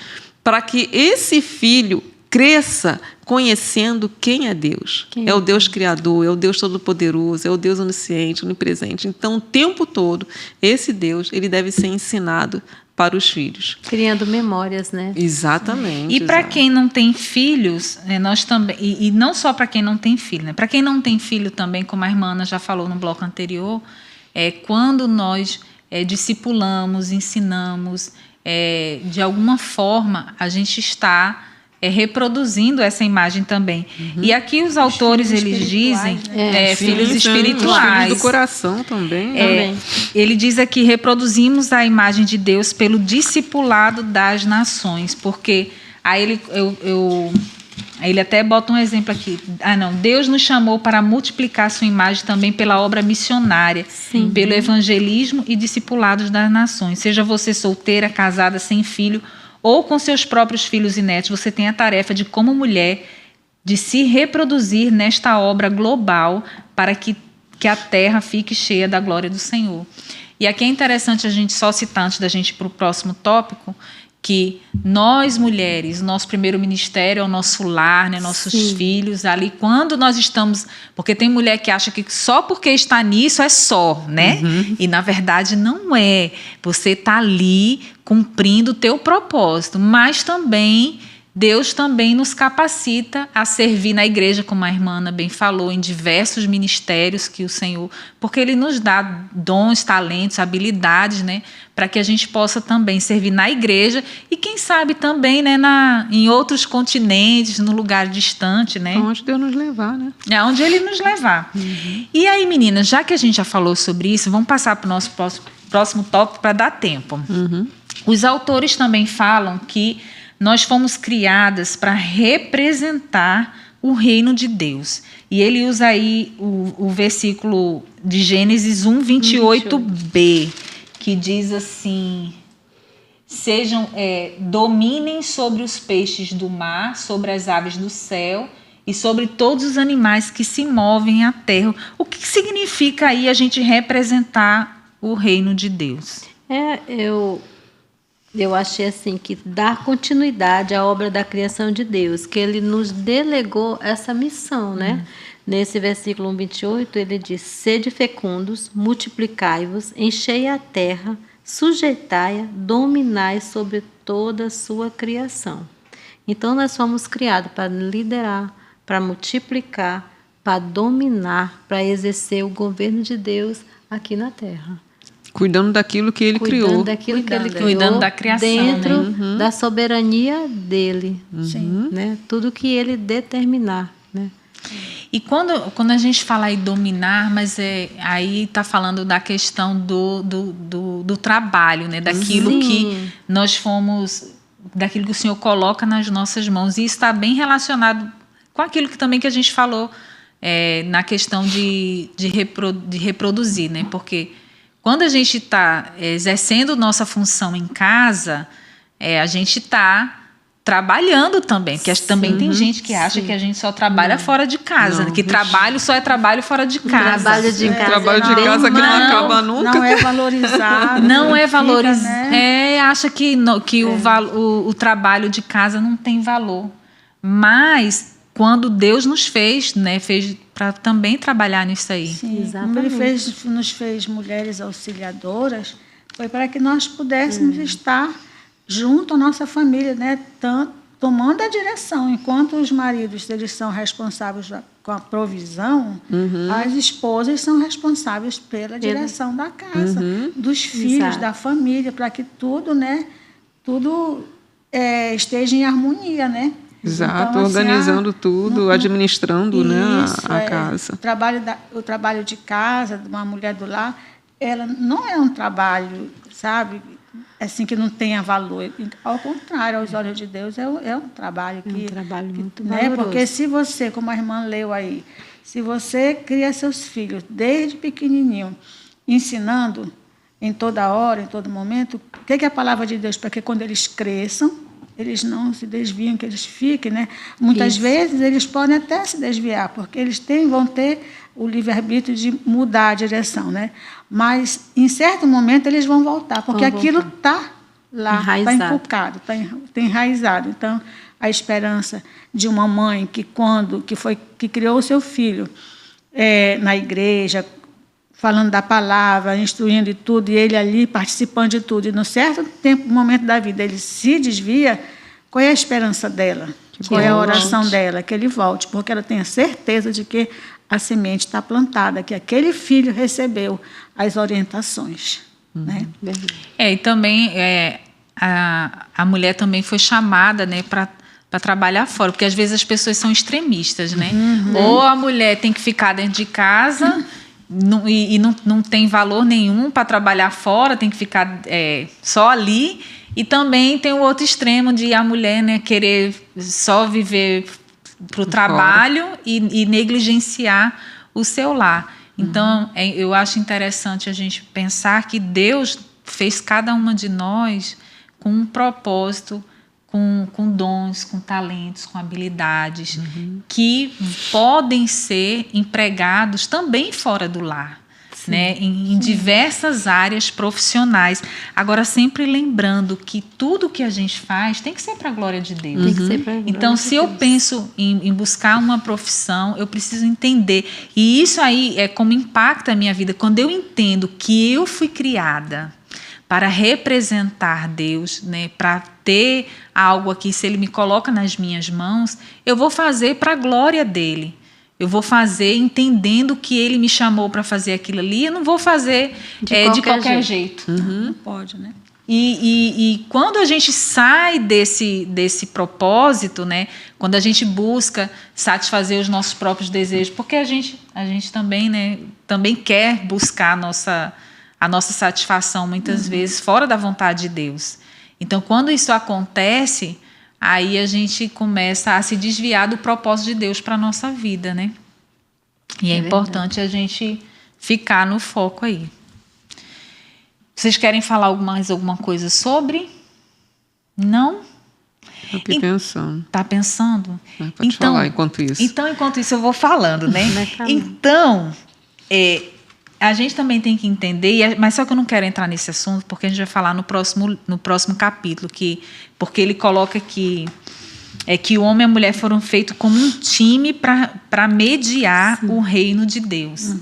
para que esse filho cresça conhecendo quem é Deus. É o Deus Criador, é o Deus Todo-Poderoso, é o Deus Onisciente, Onipresente. Então, o tempo todo, esse Deus, ele deve ser ensinado para os filhos. Criando memórias, né? Exatamente. E para quem não tem filhos, nós também, e não só para quem não tem filho, né? Para quem não tem filho também, como a irmã Ana já falou no bloco anterior, quando nós discipulamos, ensinamos, de alguma forma, a gente está reproduzindo essa imagem também. E aqui os autores, eles dizem, filhos espirituais. Filhos do coração também. Ele diz aqui, reproduzimos a imagem de Deus pelo discipulado das nações, porque aí ele até bota um exemplo aqui. Deus nos chamou para multiplicar sua imagem também pela obra missionária, pelo evangelismo e discipulados das nações. Seja você solteira, casada, sem filho, ou com seus próprios filhos e netos, você tem a tarefa de, como mulher, de se reproduzir nesta obra global para que a terra fique cheia da glória do Senhor. E aqui é interessante a gente só citar, antes da gente ir para o próximo tópico, que nós, mulheres, nosso primeiro ministério é o nosso lar, né, nossos filhos, ali, quando nós estamos... Porque tem mulher que acha que só porque está nisso é só, né? E, na verdade, não é. Você está ali cumprindo o teu propósito, mas também... Deus também nos capacita a servir na igreja, como a irmã Ana bem falou, em diversos ministérios que o Senhor... Porque Ele nos dá dons, talentos, habilidades, né, para que a gente possa também servir na igreja e, quem sabe, também, né, em outros continentes, no lugar distante. Né? Onde Deus nos levar, né? É onde Ele nos levar. E aí, meninas, já que a gente já falou sobre isso, vamos passar para o nosso próximo tópico para dar tempo. Os autores também falam que nós fomos criadas para representar o reino de Deus. E ele usa aí o versículo de Gênesis 1, 28b, que diz assim: dominem sobre os peixes do mar, sobre as aves do céu e sobre todos os animais que se movem à terra. O que significa aí a gente representar o reino de Deus? Eu achei assim que dar continuidade à obra da criação de Deus, que Ele nos delegou essa missão, né? Nesse versículo 1:28, ele diz: sede fecundos, multiplicai-vos, enchei a terra, sujeitai-a, dominai sobre toda a sua criação. Então, nós fomos criados para liderar, para multiplicar, para dominar, para exercer o governo de Deus aqui na terra. Cuidando daquilo que Ele criou. Cuidando daquilo que Ele criou. Cuidando da criação, dentro né? da soberania dEle. Sim. Né? Tudo que Ele determinar. Né? E quando a gente fala em dominar, mas aí está falando da questão do trabalho, né? Daquilo que nós fomos, daquilo que o Senhor coloca nas nossas mãos. E isso está bem relacionado com aquilo que a gente falou na questão de reproduzir, né? Porque quando a gente está exercendo nossa função em casa, a gente está trabalhando também, porque também tem gente que acha que a gente só trabalha fora de casa, que trabalho só é trabalho fora de casa. Trabalho de casa, trabalho de casa que não acaba nunca. Não é valorizado. Não é valorizado. Né? Acha que o trabalho de casa não tem valor. Mas quando Deus nos fez, né, fez para também trabalhar nisso aí. Sim, exatamente. Como Ele nos fez mulheres auxiliadoras, foi para que nós pudéssemos estar junto à nossa família, né, tomando a direção. Enquanto os maridos eles são responsáveis com a provisão, as esposas são responsáveis pela direção da casa, dos filhos, da família, para que tudo esteja em harmonia, né? Exato, Então, assim, organizando tudo, administrando, isso, né, a casa. O trabalho de casa, de uma mulher do lar, ela não é um trabalho, sabe, assim, que não tenha valor. Ao contrário, aos olhos de Deus, é um trabalho que... um trabalho muito né, valoroso. porque se você, como a irmã leu aí, se você cria seus filhos desde pequenininho, ensinando em toda hora, em todo momento, o que é a palavra de Deus? Para que quando eles cresçam, eles não se desviem, que eles fiquem, né? Muitas vezes eles podem até se desviar, porque eles vão ter o livre-arbítrio de mudar a direção, né? Mas, em certo momento, eles vão voltar, porque aquilo está lá, está inculcado, está enraizado. Então, a esperança de uma mãe que criou o seu filho na igreja, falando da palavra, instruindo e tudo, e ele ali participando de tudo, e num certo momento da vida ele se desvia, qual é a esperança dela? Qual é a oração dela? Que ele volte, porque ela tem a certeza de que a semente está plantada, que aquele filho recebeu as orientações. Né? E também a mulher também foi chamada, né, para trabalhar fora, porque às vezes as pessoas são extremistas, né? Ou a mulher tem que ficar dentro de casa e não tem valor nenhum para trabalhar fora, tem que ficar só ali. E também tem o outro extremo de a mulher, né, querer só viver para o trabalho e negligenciar o seu lar. Então, eu acho interessante a gente pensar que Deus fez cada uma de nós com um propósito, com dons, com talentos, com habilidades, que podem ser empregados também fora do lar. Né, em diversas áreas profissionais. Agora, sempre lembrando que tudo que a gente faz tem que ser para a glória de Deus. Tem que ser pra glória Então, de se eu Deus. penso em buscar uma profissão, eu preciso entender. E isso aí é como impacta a minha vida. Quando eu entendo que eu fui criada para representar Deus, né, para ter algo aqui, se Ele me coloca nas minhas mãos, eu vou fazer para a glória dEle. Eu vou fazer entendendo que Ele me chamou para fazer aquilo ali. Eu não vou fazer de qualquer jeito. Não pode, né? E quando a gente sai desse propósito, né, quando a gente busca satisfazer os nossos próprios desejos, porque a gente também, né, também quer buscar a nossa satisfação, muitas vezes, fora da vontade de Deus. Então, quando isso acontece, aí a gente começa a se desviar do propósito de Deus para a nossa vida, né? E é importante a gente ficar no foco aí. Vocês querem falar mais alguma coisa sobre? Não? Estou aqui pensando. Tá pensando? Pode falar enquanto isso. Então, enquanto isso, eu vou falando, né? Então, a gente também tem que entender, mas só que eu não quero entrar nesse assunto, porque a gente vai falar no próximo capítulo, porque ele coloca que o homem e a mulher foram feitos como um time para mediar o reino de Deus.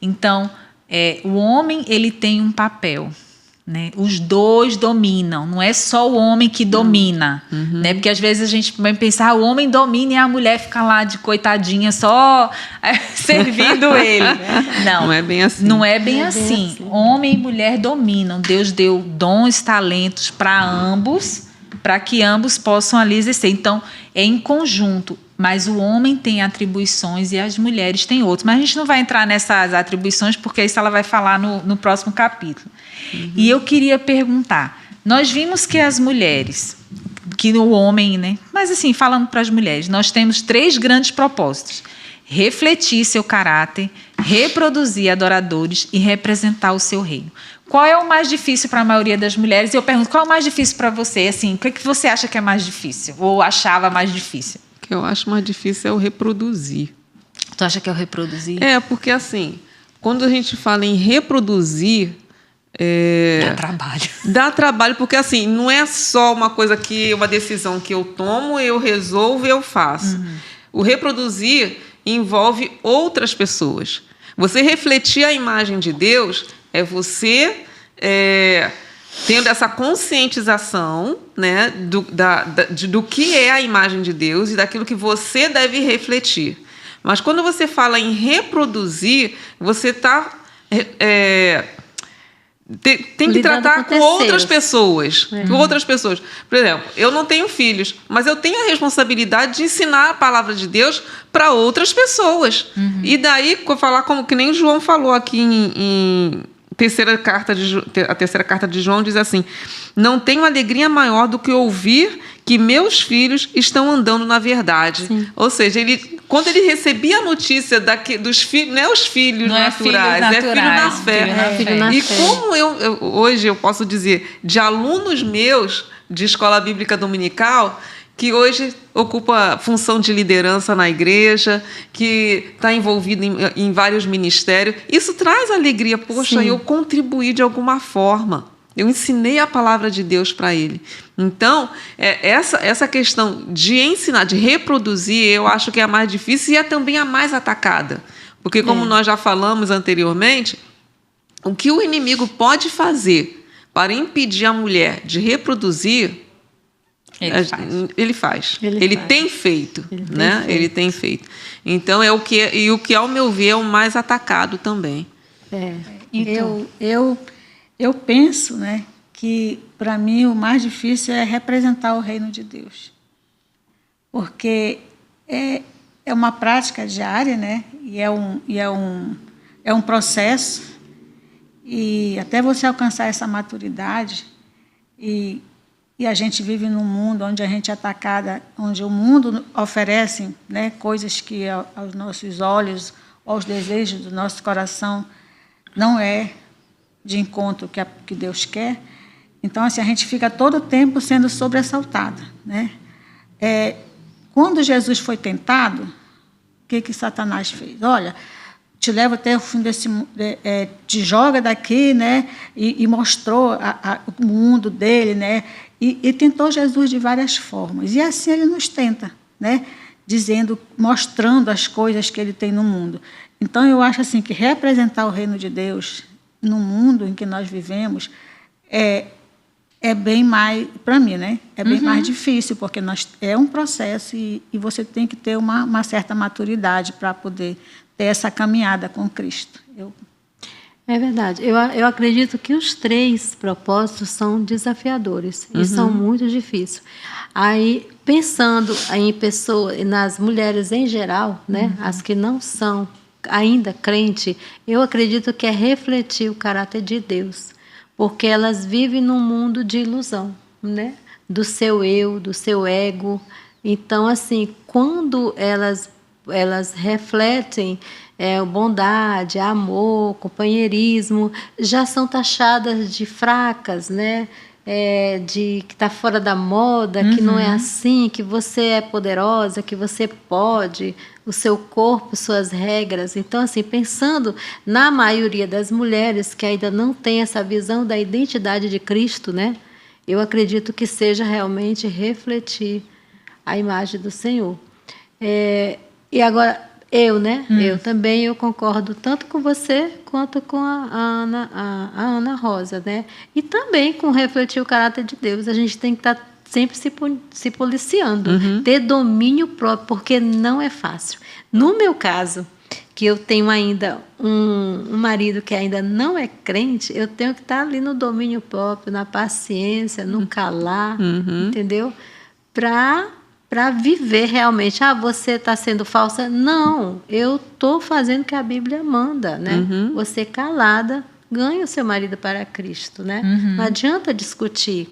Então, o homem ele tem um papel, né? Os dois dominam, não é só o homem que domina, né? Porque às vezes a gente vai pensar, o homem domina e a mulher fica lá de coitadinha só servindo ele. Não é bem assim. Não é bem assim. Homem e mulher dominam. Deus deu dons, talentos para ambos, para que ambos possam ali exercer. Então, é em conjunto. Mas o homem tem atribuições e as mulheres têm outras. Mas a gente não vai entrar nessas atribuições, porque isso ela vai falar no próximo capítulo. E eu queria perguntar, nós vimos que as mulheres, que o homem, né? Mas assim, falando para as mulheres, nós temos 3 grandes propósitos: refletir seu caráter, reproduzir adoradores e representar o seu reino. Qual é o mais difícil para a maioria das mulheres? E eu pergunto, qual é o mais difícil para você? Assim, o que você acha que é mais difícil? Ou achava mais difícil? O que eu acho mais difícil é o reproduzir. Tu acha que é o reproduzir? Porque assim, quando a gente fala em reproduzir... Dá trabalho. Dá trabalho, porque assim, não é só uma decisão que eu tomo, eu resolvo e eu faço. O reproduzir envolve outras pessoas. Você refletir a imagem de Deus é você tendo essa conscientização, né, do que é a imagem de Deus e daquilo que você deve refletir. Mas quando você fala em reproduzir, você está... tem que tratar com outras pessoas. Com outras pessoas. Por exemplo, eu não tenho filhos, mas eu tenho a responsabilidade de ensinar a palavra de Deus para outras pessoas. E daí, falar como que nem João falou aqui em a terceira carta de João, diz assim: não tenho alegria maior do que ouvir que meus filhos estão andando na verdade. Sim. Ou seja, quando ele recebia a notícia dos filhos, não é os filhos naturais, é filho na fé. Filho na E fé. como hoje eu posso dizer, de alunos meus de escola bíblica dominical, que hoje ocupa função de liderança na igreja, que está envolvido em vários ministérios, isso traz alegria. Poxa, sim, eu contribuí de alguma forma. Eu ensinei a palavra de Deus para ele. Então, essa questão de ensinar, de reproduzir, eu acho que é a mais difícil e é também a mais atacada. Porque, como nós já falamos anteriormente, o que o inimigo pode fazer para impedir a mulher de reproduzir, ele faz. Ele tem feito. Ele tem feito. Então, o que, ao meu ver, é o mais atacado também. Então, eu penso, que, para mim, o mais difícil é representar o reino de Deus. porque é uma prática diária, né? E é um processo, e até você alcançar essa maturidade, e a gente vive num mundo onde a gente é atacada, onde o mundo oferece, né, coisas que aos nossos olhos, aos desejos do nosso coração, não é de encontro que Deus quer. Então, assim, a gente fica todo o tempo sendo sobressaltada, né? Quando Jesus foi tentado, o que Satanás fez? Olha, te leva até o fim desse mundo, te joga daqui, né? E mostrou o mundo dele, né? E tentou Jesus de várias formas. E assim ele nos tenta, né? Mostrando as coisas que ele tem no mundo. Então, eu acho assim que representar o reino de Deus no mundo em que nós vivemos é bem mais, para mim, né? É bem mais difícil, porque é um processo e você tem que ter uma certa maturidade para poder ter essa caminhada com Cristo. É verdade. Eu acredito que os 3 propósitos são desafiadores e são muito difíceis. Aí, pensando em pessoas, nas mulheres em geral, né, as que não são ainda crente, eu acredito que é refletir o caráter de Deus, porque elas vivem num mundo de ilusão, né, do seu eu, do seu ego. Então, assim, quando elas refletem bondade, amor, companheirismo, já são taxadas de fracas, né? De que está fora da moda, que não é assim, que você é poderosa, que você pode, o seu corpo, suas regras. Então, assim, pensando na maioria das mulheres que ainda não tem essa visão da identidade de Cristo, né? Eu acredito que seja realmente refletir a imagem do Senhor. E agora, eu também concordo tanto com você quanto com a Ana Rosa, né? E também com refletir o caráter de Deus. A gente tem que estar sempre se policiando, ter domínio próprio, porque não é fácil. No meu caso, que eu tenho ainda um marido que ainda não é crente, eu tenho que estar ali no domínio próprio, na paciência, no calar, entendeu? Para viver realmente. Você está sendo falsa? Não, eu estou fazendo o que a Bíblia manda, né? Você calada, ganha o seu marido para Cristo, né? Não adianta discutir.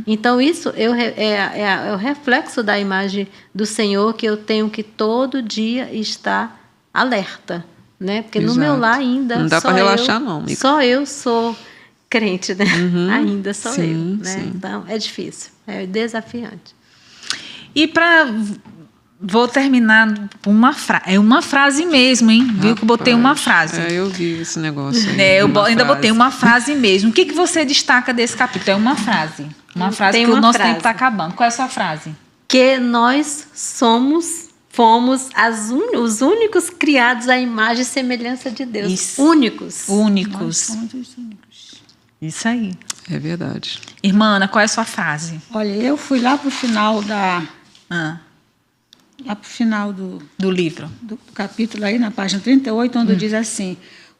Então, isso é o reflexo da imagem do Senhor, que eu tenho que todo dia estar alerta, né? Porque no meu lar ainda não dá para relaxar, não, amiga. Só eu sou crente, né? Ainda sou eu, né? Sim. Então, é difícil, é desafiante. E vou terminar com uma frase. É uma frase mesmo, hein? Rapaz, viu que eu botei uma frase. Eu vi esse negócio aí. Ainda botei uma frase mesmo. O que você destaca desse capítulo? É uma frase. Uma frase que o nosso tempo está acabando. Qual é a sua frase? Que nós fomos os únicos criados à imagem e semelhança de Deus. Isso. Únicos. Nós somos os únicos. Isso aí. É verdade. Irmã Ana, qual é a sua frase? Olha, eu fui lá para o final lá para o final do livro. Do capítulo aí, na página 38, onde diz assim: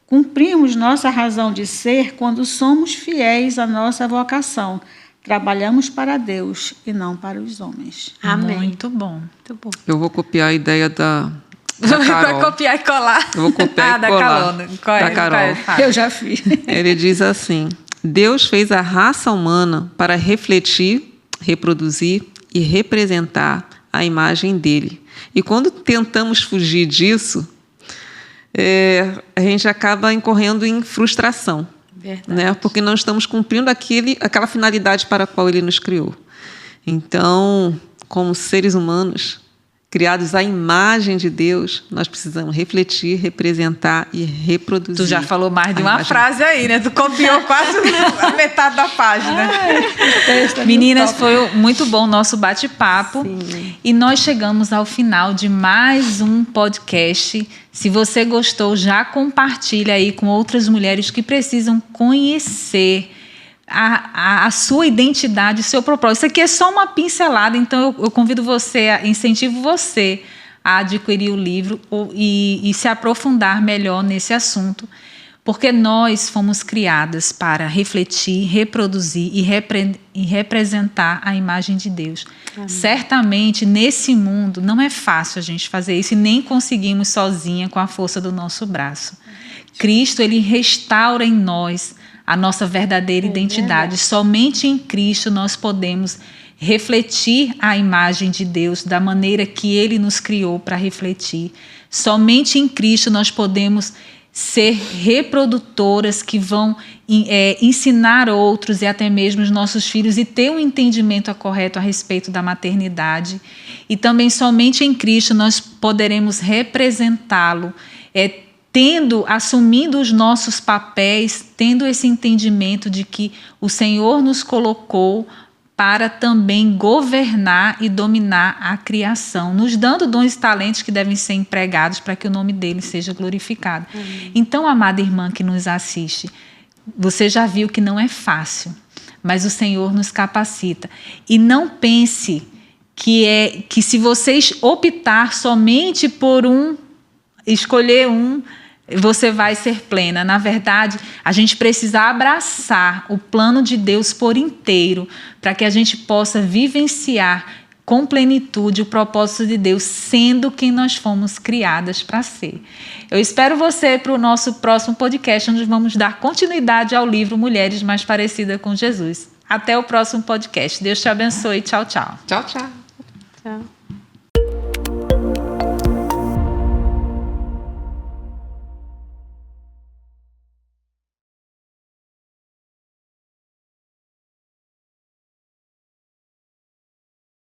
cumprimos nossa razão de ser quando somos fiéis à nossa vocação. Trabalhamos para Deus e não para os homens. Amém. Muito bom. Muito bom. Eu vou copiar a ideia da Carol. Vai copiar e colar. Eu vou copiar e colar. Da Carol. Eu já fiz. Ele diz assim: Deus fez a raça humana para refletir, reproduzir e representar a imagem dele. E quando tentamos fugir disso, a gente acaba incorrendo em frustração. Verdade. Né? Porque não estamos cumprindo aquela finalidade para a qual ele nos criou. Então, como seres humanos, criados à imagem de Deus, nós precisamos refletir, representar e reproduzir. Tu já falou mais de uma frase aí, né? Tu copiou quase a metade da página. Meninas, foi muito bom o nosso bate-papo. Sim. E nós chegamos ao final de mais um podcast. Se você gostou, já compartilha aí com outras mulheres que precisam conhecer a sua identidade, o seu propósito. Isso aqui é só uma pincelada, então eu convido você, incentivo você a adquirir o livro e se aprofundar melhor nesse assunto, Porque nós fomos criadas para refletir, reproduzir e representar a imagem de Deus. Amém. Certamente, nesse mundo, não é fácil a gente fazer isso e nem conseguimos sozinha com a força do nosso braço. Cristo, ele restaura em nós a nossa verdadeira identidade. Somente em Cristo nós podemos refletir a imagem de Deus da maneira que ele nos criou para refletir. Somente em Cristo nós podemos ser reprodutoras que vão ensinar outros e até mesmo os nossos filhos e ter um entendimento correto a respeito da maternidade. E também somente em Cristo nós poderemos representá-lo, assumindo os nossos papéis, tendo esse entendimento de que o Senhor nos colocou para também governar e dominar a criação, nos dando dons e talentos que devem ser empregados para que o nome dele seja glorificado. Então, amada irmã que nos assiste, você já viu que não é fácil, mas o Senhor nos capacita. E não pense que se vocês optar somente por escolher você vai ser plena. Na verdade, a gente precisa abraçar o plano de Deus por inteiro para que a gente possa vivenciar com plenitude o propósito de Deus, sendo quem nós fomos criadas para ser. Eu espero você para o nosso próximo podcast, onde vamos dar continuidade ao livro Mulheres Mais Parecidas com Jesus. Até o próximo podcast. Deus te abençoe. Tchau, tchau. Tchau, tchau. Tchau.